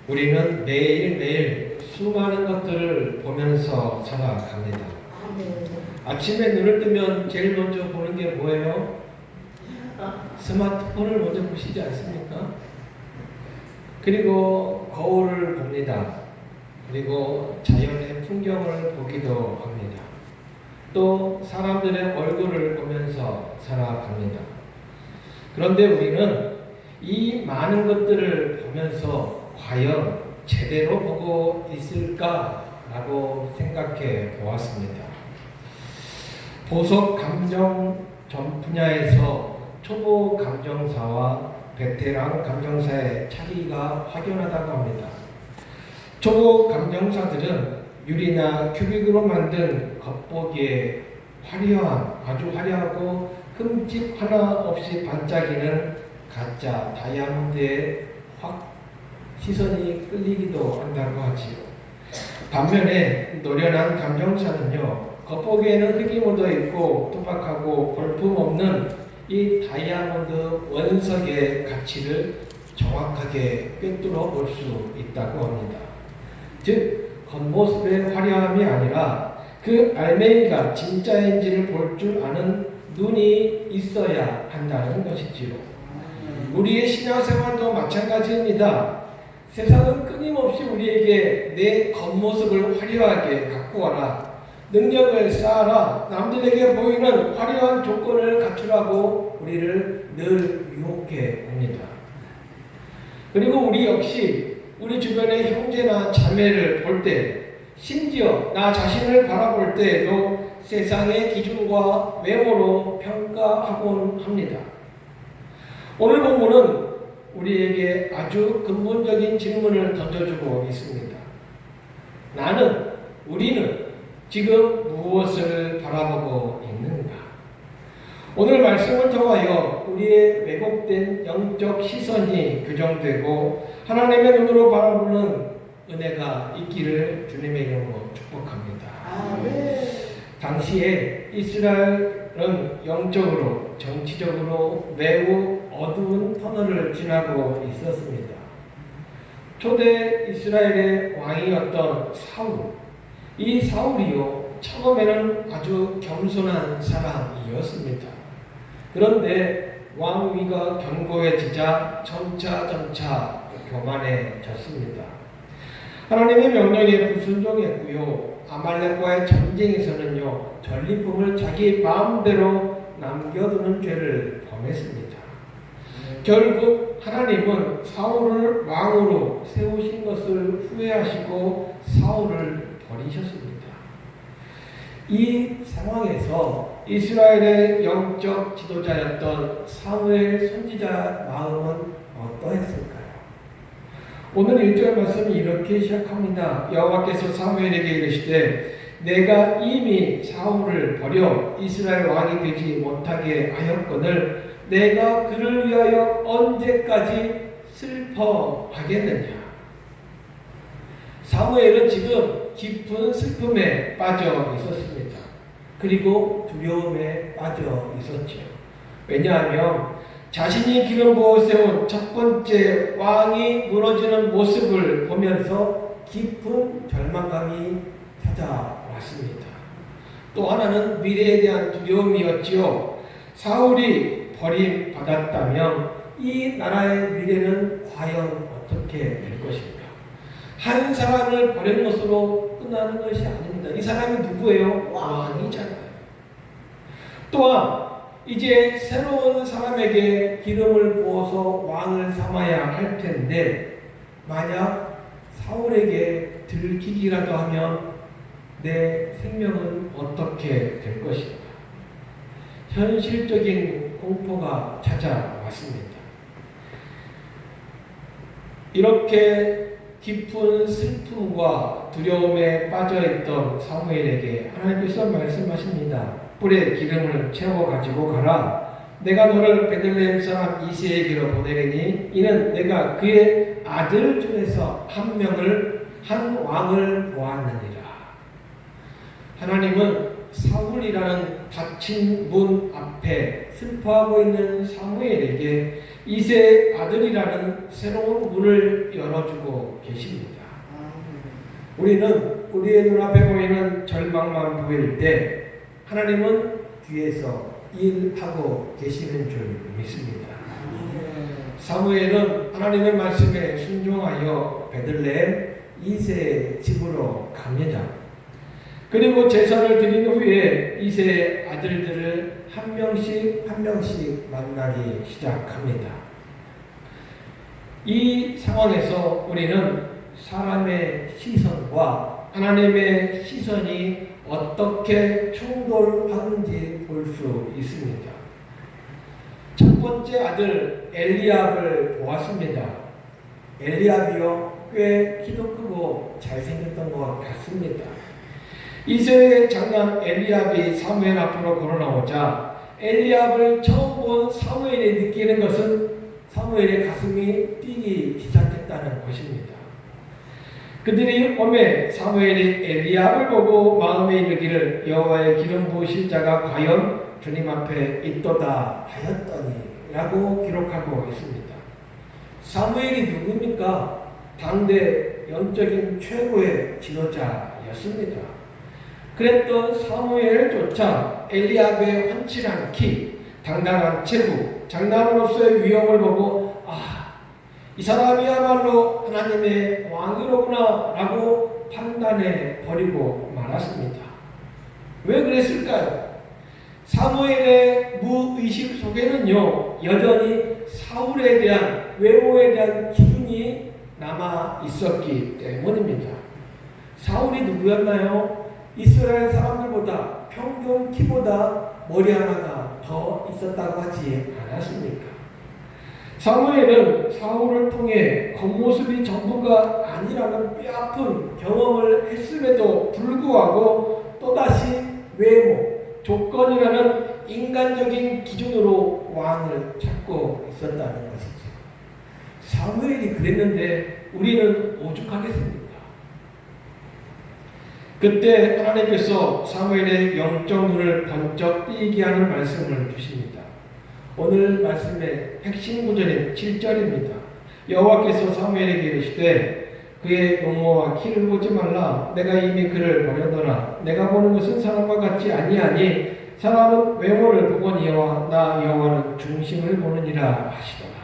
우리는 매일매일 수많은 것들을 보면서 살아갑니다. 아침에 눈을 뜨면 제일 먼저 보는 게 뭐예요? 스마트폰을 먼저 보시지 않습니까? 그리고 거울을 봅니다. 그리고 자연의 풍경을 보기도 합니다. 또 사람들의 얼굴을 보면서 살아갑니다. 그런데 우리는 이 많은 것들을 보면서 과연 제대로 보고 있을까라고 생각해 보았습니다. 보석 감정 전 분야에서 초보 감정사와 베테랑 감정사의 차이가 확연하다고 합니다. 초보 감정사들은 유리나 큐빅으로 만든 겉보기에 아주 화려하고 흠집 하나 없이 반짝이는 가짜 다이아몬드에 확 시선이 끌리기도 한다고 하지요. 반면에 노련한 감정사는요, 겉보기에는 흙이 묻어 있고 투박하고 볼품없는 이 다이아몬드 원석의 가치를 정확하게 꿰뚫어 볼 수 있다고 합니다. 즉, 겉모습의 화려함이 아니라 그 알맹이가 진짜인지를 볼 줄 아는 눈이 있어야 한다는 것이지요. 우리의 신앙생활도 마찬가지입니다. 세상은 끊임없이 우리에게 내 겉모습을 화려하게 갖고 와라, 능력을 쌓아라, 남들에게 보이는 화려한 조건을 갖추라고 우리를 늘 유혹해 옵니다. 그리고 우리 역시 우리 주변의 형제나 자매를 볼 때, 심지어 나 자신을 바라볼 때에도 세상의 기준과 외모로 평가하곤 합니다. 오늘 본문은 우리에게 아주 근본적인 질문을 던져주고 있습니다. 우리는 지금 무엇을 바라보고 있는가? 오늘 말씀을 통하여 우리의 왜곡된 영적 시선이 교정되고 하나님의 눈으로 바라보는 은혜가 있기를 주님의 이름으로 축복합니다. 당시에 이스라엘은 영적으로, 정치적으로 매우 어두운 터널을 지나고 있었습니다. 초대 이스라엘의 왕이었던 사울, 이 사울이요, 처음에는 아주 겸손한 사람이었습니다. 그런데 왕위가 견고해지자 점차 교만해졌습니다. 하나님의 명령에 불순종했고요, 아말렉과의 전쟁에서는요, 전리품을 자기 마음대로 남겨두는 죄를 범했습니다. 결국 하나님은 사울을 왕으로 세우신 것을 후회하시고 사울을 버리셨습니다. 이 상황에서 이스라엘의 영적 지도자였던 사무엘 선지자 마음은 어떠했을까요? 오늘 1절 말씀이 이렇게 시작합니다. 여호와께서 사무엘에게 이르시되 내가 이미 사울을 버려 이스라엘 왕이 되지 못하게 하였거늘 내가 그를 위하여 언제까지 슬퍼하겠느냐. 사무엘은 지금 깊은 슬픔에 빠져 있었습니다. 그리고 두려움에 빠져 있었죠. 왜냐하면 자신이 기름 부어 세운 첫 번째 왕이 무너지는 모습을 보면서 깊은 절망감이 찾아왔습니다. 또 하나는 미래에 대한 두려움이었지요. 사울이 버림받았다면 이 나라의 미래는 과연 어떻게 될 것인가? 한 사람을 버린 것으로 끝나는 것이 아닙니다. 이 사람이 누구예요? 왕이잖아요. 또한 이제 새로운 사람에게 기름을 부어서 왕을 삼아야 할 텐데 만약 사울에게 들키기라도 하면 내 생명은 어떻게 될 것인가? 현실적인 공포가 찾아왔습니다. 이렇게 깊은 슬픔과 두려움에 빠져있던 사무엘에게 하나님께서 말씀하십니다. 뿔에 기름을 채워 가지고 가라. 내가 너를 베들레헴 사람 이새에게로 보내리니 이는 내가 그의 아들 중에서 한 왕을 보았느니라. 하나님은 사울이라는 닫힌 문 앞에 슬퍼하고 있는 사무엘에게 이세의 아들이라는 새로운 문을 열어주고 계십니다. 우리는 우리의 눈앞에 보이는 절망만 보일 때 하나님은 뒤에서 일하고 계시는 줄 믿습니다. 사무엘은 하나님의 말씀에 순종하여 베들레헴 이세의 집으로 갑니다. 그리고 제사를 드린 후에 이세의 아들들을 한 명씩 만나기 시작합니다. 이 상황에서 우리는 사람의 시선과 하나님의 시선이 어떻게 충돌하는지 볼 수 있습니다. 첫 번째 아들 엘리압을 보았습니다. 엘리압이요, 꽤 키도 크고 잘생겼던 것 같습니다. 이세의 장남 엘리압이 사무엘 앞으로 걸어나오자 엘리압을 처음 본 사무엘이 느끼는 것은 사무엘의 가슴이 뛰기 시작했다는 것입니다. 그들이 오매 사무엘이 엘리압을 보고 마음에 이르기를 여호와의 기름 부으실 자가 과연 주님 앞에 있도다 하였더니 라고 기록하고 있습니다. 사무엘이 누굽니까? 당대 영적인 최고의 지도자였습니다. 그랬던 사무엘조차 엘리압의 훤칠한 키, 당당한 체구, 장남으로서의 위엄을 보고 이 사람이야말로 하나님의 왕이로구나 라고 판단해 버리고 말았습니다. 왜 그랬을까요? 사무엘의 무의식 속에는요, 여전히 사울에 대한 외모에 대한 기준이 남아 있었기 때문입니다. 사울이 누구였나요? 이스라엘 사람들보다 평균 키보다 머리 하나가 더 있었다고 하지 않았습니까? 사무엘은 사울을 통해 겉모습이 전부가 아니라는 뼈아픈 경험을 했음에도 불구하고 또다시 외모, 조건이라는 인간적인 기준으로 왕을 찾고 있었다는 것이죠. 사무엘이 그랬는데 우리는 오죽하겠습니까? 그때 하나님께서 사무엘의 영적 눈을 번쩍 띄게 하는 말씀을 주십니다. 오늘 말씀의 핵심 구절인 7절입니다. 여호와께서 사무엘에게 이르시되 그의 용모와 키를 보지 말라. 내가 이미 그를 버렸노라. 내가 보는 것은 사람과 같지 아니하니 사람은 외모를 보거니와 나 여호와는 중심을 보느니라 하시더라.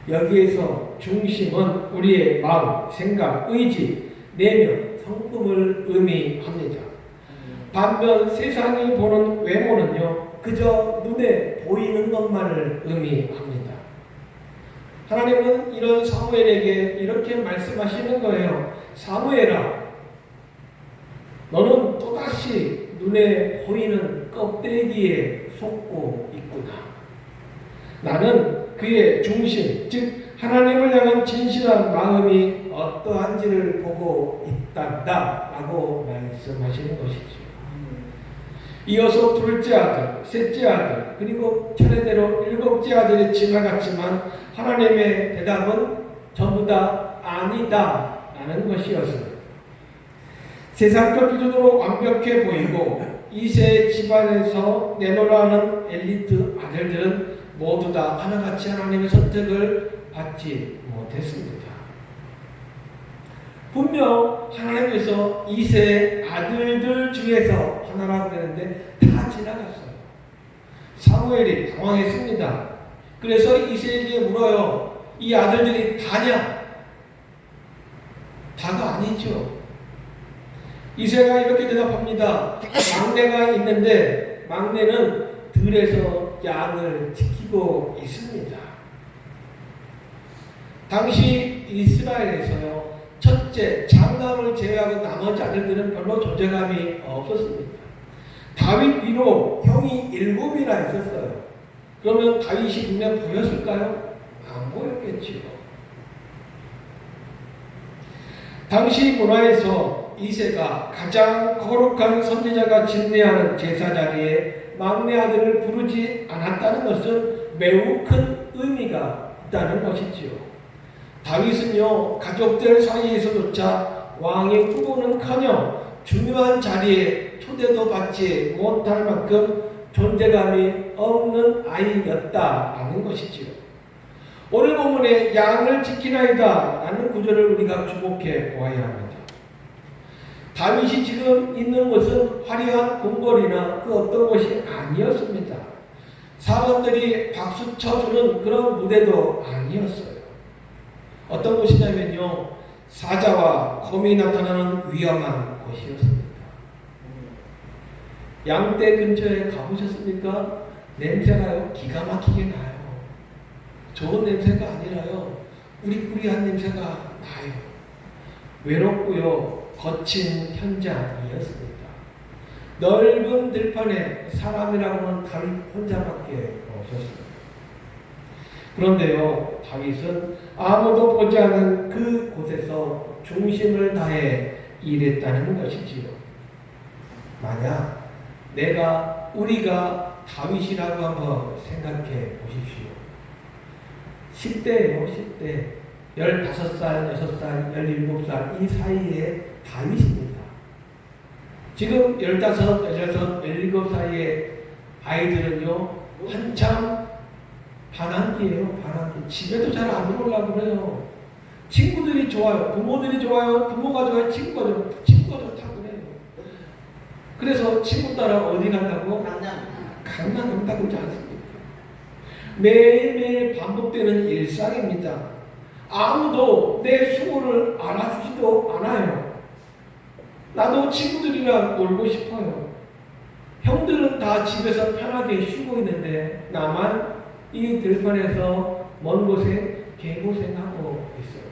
여기에서 중심은 우리의 마음, 생각, 의지, 내면, 성품을 의미합니다. 반면 세상이 보는 외모는요, 그저 눈에 보이는 것만을 의미합니다. 하나님은 이런 사무엘에게 이렇게 말씀하시는 거예요. 사무엘아, 너는 또다시 눈에 보이는 껍데기에 속고 있구나. 나는 그의 중심, 즉 하나님을 향한 진실한 마음이 어떠한지를 보고 있단다 라고 말씀하시는 것이죠. 이어서 둘째 아들, 셋째 아들, 그리고 차례대로 일곱째 아들이 지나갔지만 하나님의 대답은 전부 다 아니다 라는 것이었습니다. 세상적 기준으로 완벽해 보이고 이세 집안에서 내놓으라 하는 엘리트 아들들은 모두 다 하나같이 하나님의 선택을 받지 못했습니다. 분명 하나님께서 이세 아들들 중에서 하나라고 되는데 다 지나갔어요. 사무엘이 당황했습니다. 그래서 이세에게 물어요. 이 아들들이 다냐? 다가 아니죠. 이세가 이렇게 대답합니다. 막내가 있는데 막내는 들에서 양을 지키고 있습니다. 당시 이스라엘에서요, 첫째 장남을 제외하고 나머지 아들들은 별로 존재감이 없었습니다. 다윗 위로 형이 7이나 있었어요. 그러면 다윗이 눈에 보였을까요? 안 보였겠지요. 당시 문화에서 이세가 가장 거룩한 선지자가 진례하는 제사 자리에 막내 아들을 부르지 않았다는 것은 매우 큰 의미가 있다는 것이지요. 다윗은요, 가족들 사이에서조차 왕의 후보는커녕 중요한 자리에 초대도 받지 못할 만큼 존재감이 없는 아이였다라는 것이지요. 오늘 본문에 양을 지키나이다 라는 구절을 우리가 주목해 보아야 합니다. 다윗이 지금 있는 곳은 화려한 궁궐이나 그 어떤 곳이 아니었습니다. 사람들이 박수 쳐주는 그런 무대도 아니었어요. 어떤 곳이냐면요, 사자와 곰이 나타나는 위험한 곳이었습니다. 양떼 근처에 가보셨습니까? 냄새가요 기가 막히게 나요. 좋은 냄새가 아니라요 꾸리꾸리한 냄새가 나요. 외롭고요 거친 현장이었습니다. 넓은 들판에 사람이라고는 다윗 혼자밖에 없었습니다. 그런데요 다윗은 아무도 보지 않은 그 곳에서 중심을 다해 일했다는 것이지요. 만약 우리가 다윗이라고 한번 생각해 보십시오. 10대예요 10대. 15살, 6살, 17살 이 사이에 다윗입니다. 지금 15, 16, 17 사이의 아이들은요 한참 반항기예요. 반항기. 집에도 잘 안 들어오려고 그래요. 친구들이 좋아요. 부모들이 좋아요. 부모가 좋아요. 친구가 좋아요. 친구가 좋다고 그래요. 그래서 친구 따라 어디 간다고? 강남 간다고 하지 않습니까? 매일매일 반복되는 일상입니다. 아무도 내 수고를 알아주지도 않아요. 나도 친구들이랑 놀고 싶어요. 형들은 다 집에서 편하게 쉬고 있는데 나만 이 들판에서 먼 곳에 개고생하고 있어요.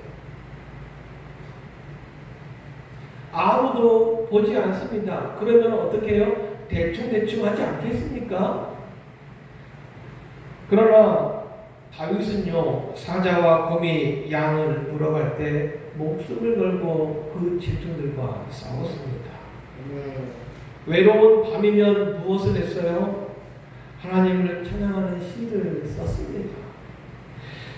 아무도 보지 않습니다. 그러면 어떻게 해요? 대충 하지 않겠습니까? 그러나 다윗은요 사자와 곰이 양을 물어갈 때 목숨을 걸고 그 짐승들과 싸웠습니다. 외로운 밤이면 무엇을 했어요? 하나님을 찬양하는 시를 썼습니다.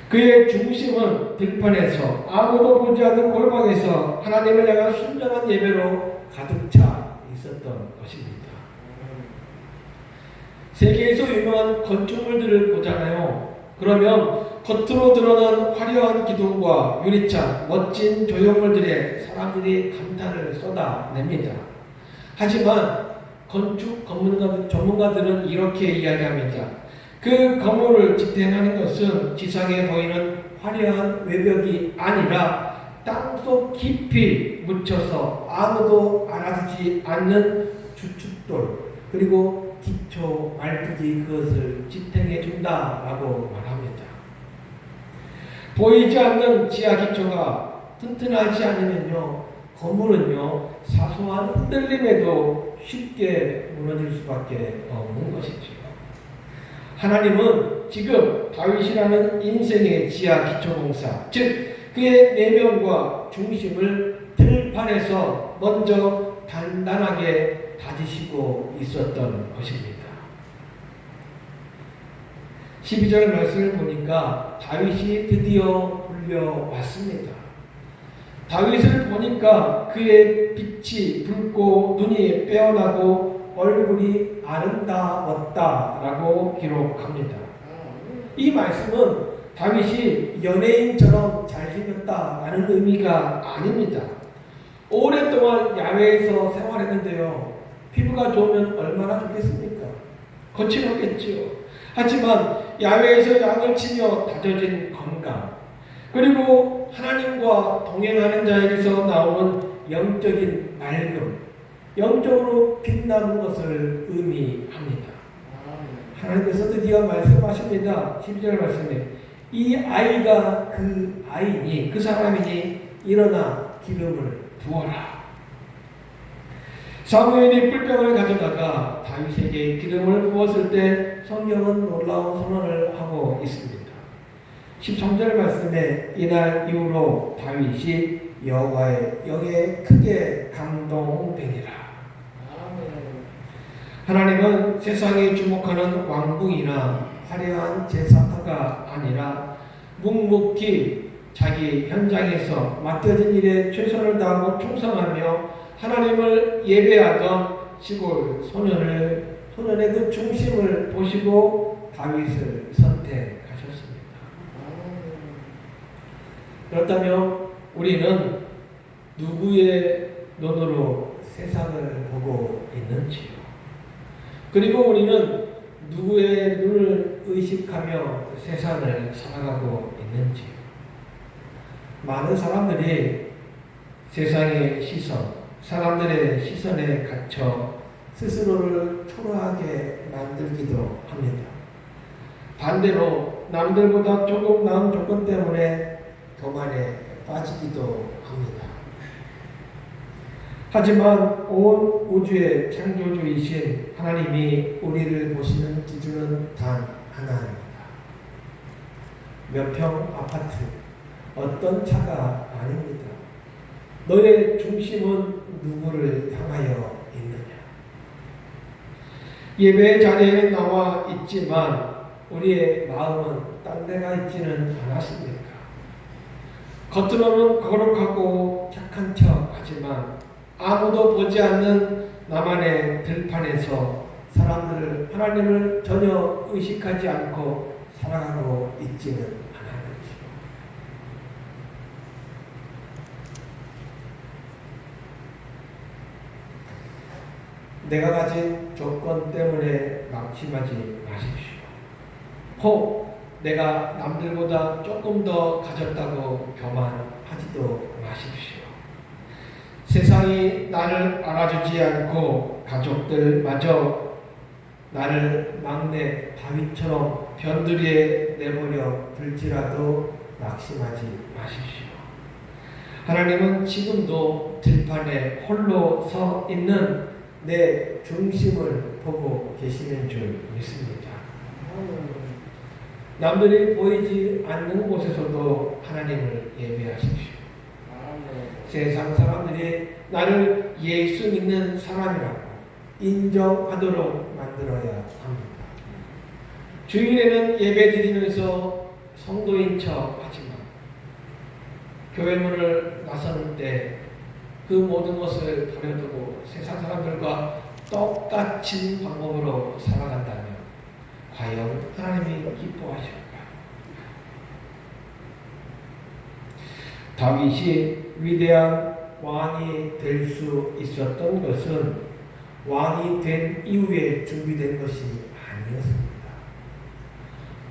그의 중심은 들판에서 아무도 보지 않는 골방에서 하나님을 향한 순전한 예배로 가득 차 있었던 것입니다. 세계에서 유명한 건축물들을 보잖아요. 그러면 겉으로 드러난 화려한 기둥과 유리창, 멋진 조형물들에 사람들이 감탄을 쏟아냅니다. 하지만 건축 전문가들은 이렇게 이야기합니다. 그 건물을 지탱하는 것은 지상에 보이는 화려한 외벽이 아니라 땅속 깊이 묻혀서 아무도 알아주지 않는 주춧돌 그리고 기초 말뚝이 그것을 지탱해 준다라고 말합니다. 보이지 않는 지하 기초가 튼튼하지 않으면요 건물은요 사소한 흔들림에도 쉽게 무너질 수밖에 없는 것이죠. 하나님은 지금 다윗이라는 인생의 지하 기초 공사, 즉 그의 내면과 중심을 들판에서 먼저 단단하게 다지시고 있었던 것입니다. 12절 말씀을 보니까 다윗이 드디어 불려왔습니다. 다윗을 보니까 그의 빛이 붉고 눈이 빼어나고 얼굴이 아름다웠다라고 기록합니다. 이 말씀은 다윗이 연예인처럼 잘생겼다라는 의미가 아닙니다. 오랫동안 야외에서 생활했는데요. 피부가 좋으면 얼마나 좋겠습니까? 거칠었겠지요. 하지만 야외에서 양을 치며 다져진 건강, 그리고 하나님과 동행하는 자에게서 나오는 영적인 맑음, 영적으로 빛나는 것을 의미합니다. 하나님께서 드디어 말씀하십니다. 12절 말씀에 이 아이가 그 아이니 그 사람이니 일어나 기름을 부어라. 사무엘이 뿔병을 가져다가 다윗에게 기름을 부었을 때 성경은 놀라운 선언을 하고 있습니다. 13절 말씀에 이날 이후로 다윗이 여호와의 영에 크게 감동되니라. 하나님은 세상이 주목하는 왕궁이나 화려한 제사터가 아니라 묵묵히 자기 현장에서 맡겨진 일에 최선을 다하고 충성하며 하나님을 예배하던 시골 소년을 소년의 그 중심을 보시고 다윗을 선택하셨습니다. 그렇다면 우리는 누구의 눈으로 세상을 보고 있는지요? 그리고 우리는 누구의 눈을 의식하며 세상을 살아가고 있는지요? 많은 사람들이 세상의 시선, 사람들의 시선에 갇혀 스스로를 초라하게 만들기도 합니다. 반대로 남들보다 조금 나은 조건 때문에 교만에 빠지기도 합니다. 하지만 온 우주의 창조주이신 하나님이 우리를 보시는 기준은 단 하나입니다. 몇 평 아파트, 어떤 차가 아닙니다. 너의 중심은 누구를 향하여 있느냐? 예배 자리에는 나와 있지만 우리의 마음은 딴 데가 있지는 않았습니까? 겉으로는 거룩하고 착한 척 하지만 아무도 보지 않는 나만의 들판에서 하나님을 전혀 의식하지 않고 살아가고 있지는 않았는지요. 내가 가진 조건 때문에 낙심하지 마십시오. 혹 내가 남들보다 조금 더 가졌다고 교만하지도 마십시오. 세상이 나를 알아주지 않고 가족들마저 나를 막내 다윗처럼 변두리에 내버려 둘지라도 낙심하지 마십시오. 하나님은 지금도 들판에 홀로 서 있는 내 중심을 보고 계시는 줄 믿습니다. 남들이 보이지 않는 곳에서도 하나님을 예배하십시오. 세상 사람들이 나를 예수 믿는 사람이라고 인정하도록 만들어야 합니다. 주일에는 예배 드리면서 성도인 척 하지만 교회 문을 나서는 때 그 모든 것을 버려두고 세상 사람들과 똑같은 방법으로 살아간다면 과연 하나님이 기뻐하실까요? 다윗이 위대한 왕이 될 수 있었던 것은 왕이 된 이후에 준비된 것이 아니었습니다.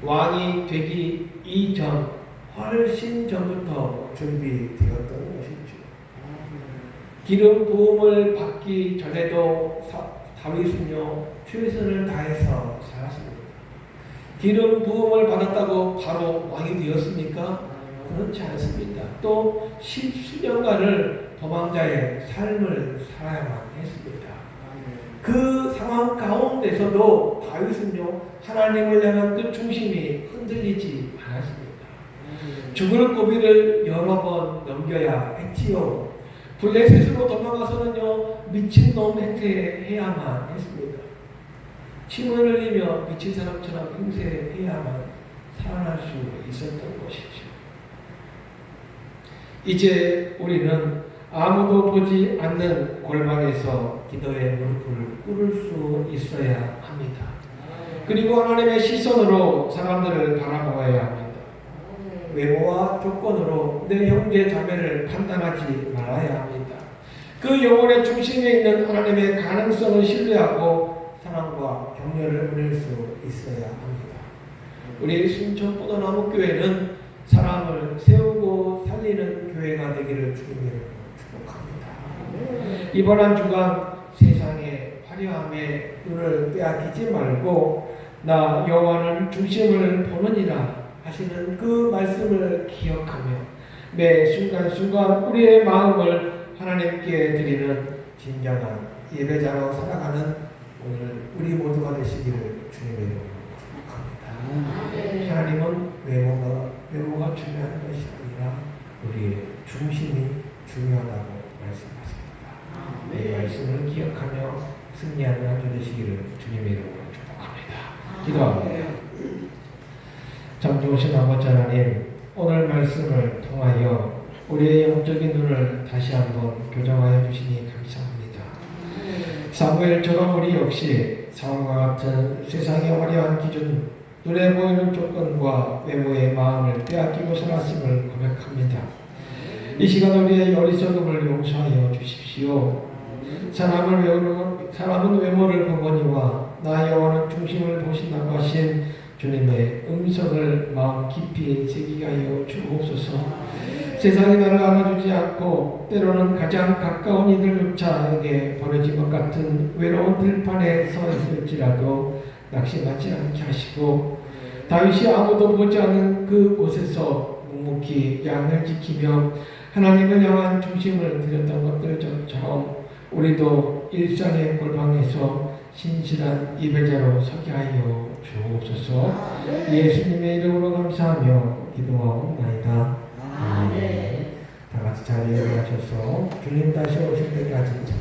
왕이 되기 이전 훨씬 전부터 준비되었던 것이죠. 기름 부음을 받기 전에도 다윗은요 최선을 다해서 살았습니다. 기름 부음을 받았다고 바로 왕이 되었습니까? 그렇지 않습니다. 또 10수년간을 도망자의 삶을 살아야만 했습니다. 그 상황 가운데서도 다윗은요 하나님을 향한 그 중심이 흔들리지 않았습니다. 죽을 고비를 여러 번 넘겨야 했지요. 블레셋으로 도망가서는요 미친놈 행세해야만 했습니다. 침을 흘리며 미친 사람처럼 행세해야만 살아날 수 있었던 것이죠. 이제 우리는 아무도 보지 않는 골방에서 기도의 무릎을 꿇을 수 있어야 합니다. 그리고 하나님의 시선으로 사람들을 바라보아야 합니다. 외모와 조건으로 내 형제 자매를 판단하지 말아야 합니다. 그 영혼의 중심에 있는 하나님의 가능성을 신뢰하고 사랑과 격려를 보낼 수 있어야 합니다. 우리 순천 포도나무 교회는 사람을 세우고 살리는 교회가 되기를 주님으로 축복합니다. 이번 한 주간 세상의 화려함에 눈을 빼앗기지 말고 나 여호와는 중심을 보느니라 하시는 그 말씀을 기억하며 매 순간순간 우리의 마음을 하나님께 드리는 진정한 예배자로 살아가는 오늘 우리 모두가 되시기를 주님의 이름으로 축복합니다. 하나님은 외모가 중요한 것이 아니라 우리의 중심이 중요하다고 말씀하십니다. 이 말씀을 기억하며 승리하는 한 주 되시기를 주님의 이름으로 축복합니다. 기도합니다. 참 좋으신 아버지 하나님, 오늘 말씀을 통하여 우리의 영적인 눈을 다시 한번 교정하여 주시니 감사합니다. 사무엘처럼 우리 역시 상황과 같은 세상의 화려한 기준, 눈에 보이는 조건과 외모의 마음을 빼앗기고 살았음을 고백합니다. 이 시간 우리의 어리석음을 용서하여 주십시오. 사람은 외모를 보거니와 나 여호와는 중심을 보신다고 하신 주님의 음성을 마음 깊이 새기게 하여 주옵소서. 세상이 나를 알아주지 않고 때로는 가장 가까운 이들조차에게 버려진 것 같은 외로운 들판에 서 있을지라도 낙심하지 않게 하시고, 다윗이 아무도 보지 않는 그 곳에서 묵묵히 양을 지키며 하나님을 향한 중심을 들였던 것들처럼 우리도 일상의 골방에서 신실한 예배자로 서게 하여 주옵소서. 예수님의 이름으로 감사하며 기도하옵나이다. 아멘. 다 같이 자리에 앉으셔서 주님 다시 오실 때까지 참